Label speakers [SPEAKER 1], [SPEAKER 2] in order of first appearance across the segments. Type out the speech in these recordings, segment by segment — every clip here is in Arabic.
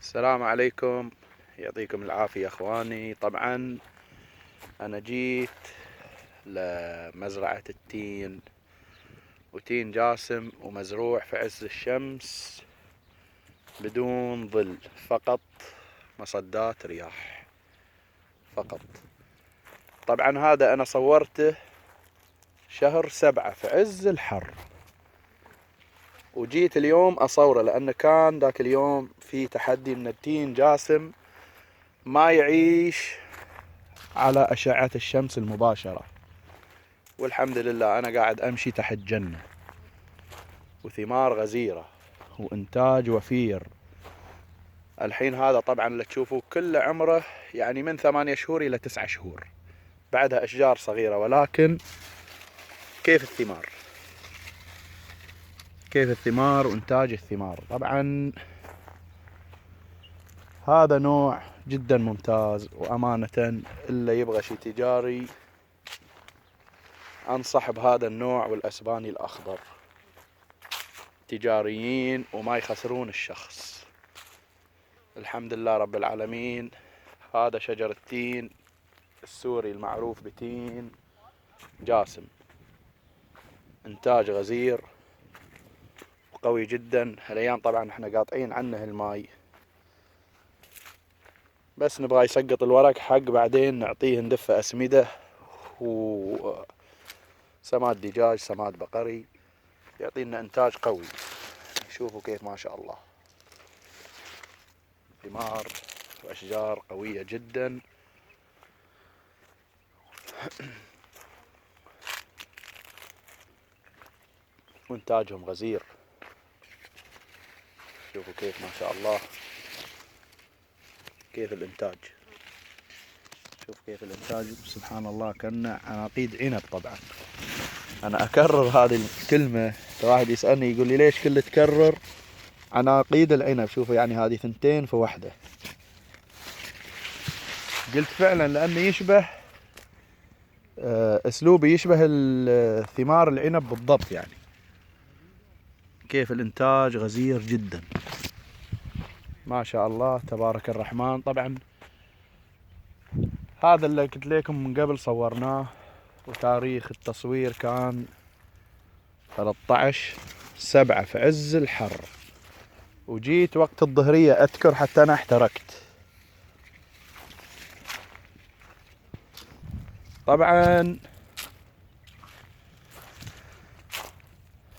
[SPEAKER 1] السلام عليكم، يعطيكم العافية اخواني. طبعا انا جيت لمزرعة التين، وتين جاسم ومزروع في عز الشمس بدون ظل، فقط مصدات رياح فقط. طبعا هذا انا صورته شهر 7 في عز الحر، وجيت اليوم اصوره لان كان ذاك اليوم في تحدي ان التين جاسم ما يعيش على أشعة الشمس المباشرة. والحمد لله أنا قاعد أمشي تحت جنة، وثمار غزيرة وإنتاج وفير. الحين هذا طبعا اللي تشوفوه كله عمره يعني من 8 شهور إلى 9 شهور، بعدها أشجار صغيرة. ولكن كيف الثمار، كيف الثمار وإنتاج الثمار. طبعا هذا نوع جدا ممتاز، وأمانة اللي يبغى شي تجاري أنصح بهذا النوع والأسباني الأخضر، تجاريين وما يخسرون الشخص. الحمد لله رب العالمين. هذا شجر التين السوري المعروف بتين جاسم، انتاج غزير وقوي جدا. هالايام طبعا احنا قاطعين عنه الماي، بس نبغى يسقط الورق حق بعدين نعطيه ندفه اسمده وسماد دجاج، سماد بقري، يعطينا انتاج قوي. شوفوا كيف ما شاء الله، ثمار واشجار قوية جدا. وانتاجهم غزير. شوفوا كيف ما شاء الله، كيف الانتاج. شوف كيف الانتاج، سبحان الله، كأنه عناقيد عنب. طبعا انا اكرر هذه الكلمة، واحد يسألني يقول لي ليش كل تكرر عناقيد العنب؟ شوفوا يعني هذه ثنتين في واحدة. قلت فعلا لانه يشبه اسلوبي، يشبه ثمار العنب بالضبط. يعني كيف الانتاج غزير جدا، ما شاء الله تبارك الرحمن. طبعا هذا اللي قلت لكم من قبل صورناه، وتاريخ التصوير كان 13/7 في عز الحر، وجيت وقت الظهرية اذكر حتى انا احترقت. طبعا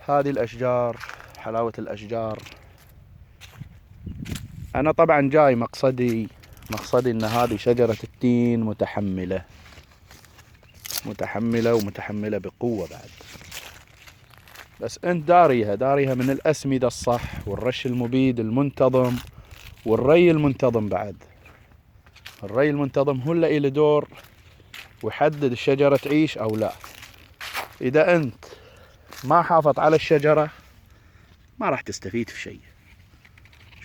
[SPEAKER 1] هذه الاشجار، حلاوة الاشجار. انا طبعا جاي مقصدي ان هذه شجرة التين متحملة بقوة بعد. بس انت داريها من الاسمدة الصح، والرش المبيد المنتظم، والري المنتظم بعد. الري المنتظم هو اللي له دور ويحدد الشجرة تعيش او لا. اذا انت ما حافظ على الشجرة ما راح تستفيد في شيء.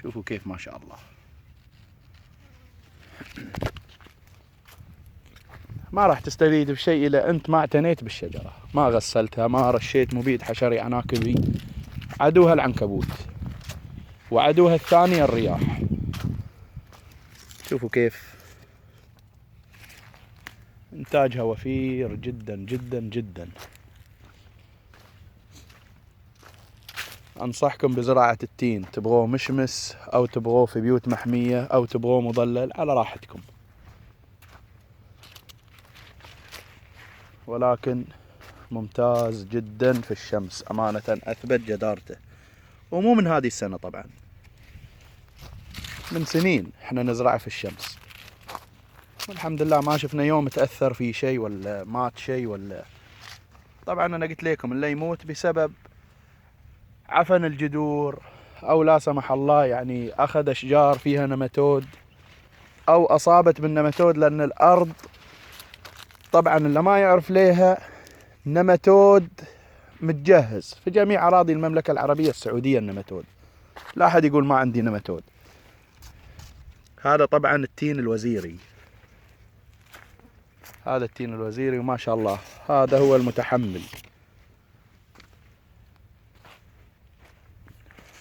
[SPEAKER 1] شوفوا كيف ما شاء الله، ما راح تستفيد بشيء إذا أنت ما اعتنيت بالشجرة، ما غسلتها، ما رشيت مبيد حشري عناكبي. عدوها العنكبوت، وعدوها الثاني الرياح. شوفوا كيف إنتاجها وفير جدا جدا جدا. أنصحكم بزراعة التين، تبغوه مشمس أو تبغوه في بيوت محمية أو تبغوه مظلل، على راحتكم. ولكن ممتاز جدا في الشمس، أمانة أثبت جدارته. ومو من هذه السنة طبعا، من سنين احنا نزرعه في الشمس، والحمد لله ما شفنا يوم تأثر في شيء ولا مات شيء ولا. طبعا انا قلت لكم اللي يموت بسبب عفن الجذور، او لا سمح الله يعني اخذ اشجار فيها نماتود، او اصابت بالنماتود. لان الارض طبعا اللي ما يعرف ليها نماتود متجهز في جميع اراضي المملكة العربية السعودية. النماتود لا احد يقول ما عندي نماتود. هذا طبعا التين الوزيري، هذا التين الوزيري، وما شاء الله هذا هو المتحمل،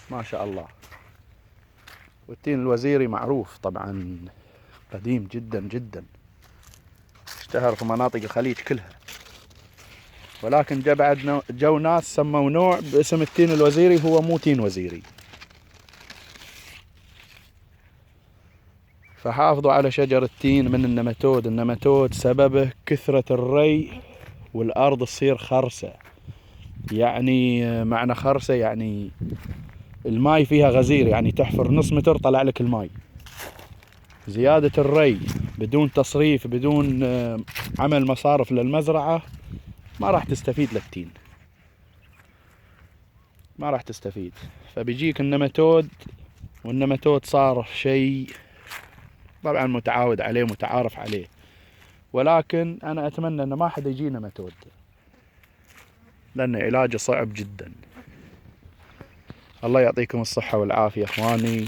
[SPEAKER 1] ما شاء الله. والتين الوزيري معروف طبعا، قديم جدا جدا، اشتهر في مناطق الخليج كلها. ولكن جاء بعد جو ناس سموا نوع باسم التين الوزيري، هو مو تين وزيري. فحافظوا على شجر التين من النماتود. النماتود سببه كثرة الري والأرض تصير خرسة. يعني معنى خرسة يعني الماي فيها غزير، يعني تحفر نص متر طلع لك الماي. زيادة الري بدون تصريف، بدون عمل مصارف للمزرعة، ما راح تستفيد للتين، ما راح تستفيد. فبيجيك النماتود، والنماتود صار شيء طبعا متعاود عليه متعارف عليه. ولكن أنا أتمنى أن ما حد يجي نماتود، لأن علاجه صعب جدا. الله يعطيكم الصحة والعافية إخواني،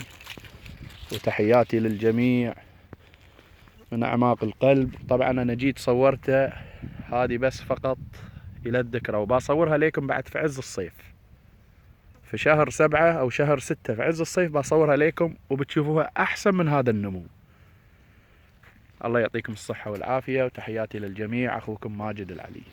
[SPEAKER 1] وتحياتي للجميع من أعماق القلب. طبعا أنا جيت صورته هذه بس فقط إلى الذكرى، وبصورها لكم بعد في عز الصيف، في شهر 7 أو شهر 6 في عز الصيف بصورها لكم، وبتشوفوها أحسن من هذا النمو. الله يعطيكم الصحة والعافية، وتحياتي للجميع. أخوكم ماجد العلي.